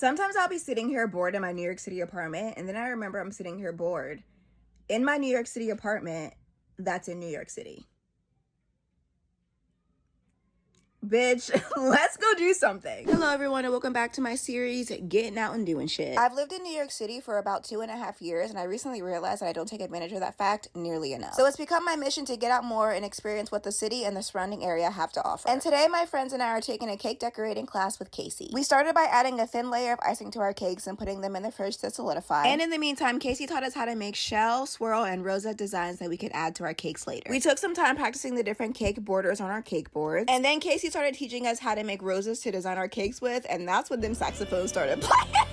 Sometimes I'll be sitting here bored in my New York City apartment, and then I remember I'm sitting here bored in my New York City apartment that's in New York City. Bitch, let's go do something. Hello everyone, and welcome back to my series, Getting Out and Doing Shit. I've lived in New York City for about 2.5 years, and I recently realized that I don't take advantage of that fact nearly enough. So it's become my mission to get out more and experience what the city and the surrounding area have to offer. And today, my friends and I are taking a cake decorating class with Casey. We started by adding a thin layer of icing to our cakes and putting them in the fridge to solidify. And in the meantime, Casey taught us how to make shell, swirl, and rosette designs that we could add to our cakes later. We took some time practicing the different cake borders on our cake boards, and then Casey started teaching us how to make roses to design our cakes with, and that's when them saxophones started playing.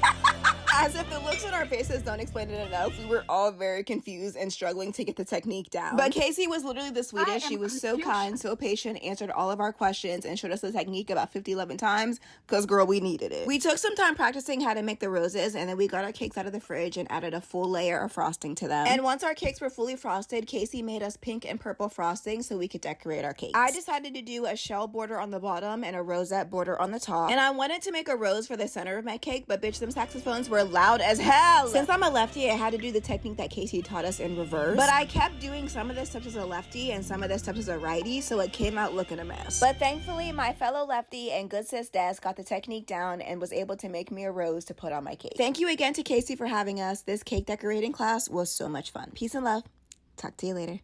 As if the looks on our faces don't explain it enough, we were all very confused and struggling to get the technique down. But Casey was literally the sweetest. She was so kind, so patient, answered all of our questions, and showed us the technique about 11 times, because girl, we needed it. We took some time practicing how to make the roses, and then we got our cakes out of the fridge and added a full layer of frosting to them. And once our cakes were fully frosted, Casey made us pink and purple frosting so we could decorate our cakes. I decided to do a shell border on the bottom and a rosette border on the top, and I wanted to make a rose for the center of my cake, but bitch, them saxophones were loud as hell. Since I'm a lefty, I had to do the technique that Casey taught us in reverse, but I kept doing some of the steps as a lefty and some of the steps as a righty, so it came out looking a mess. But thankfully, my fellow lefty and good sis Des got the technique down and was able to make me a rose to put on my cake. Thank you again to Casey for having us. This cake decorating class was so much fun. Peace and love. Talk to you later.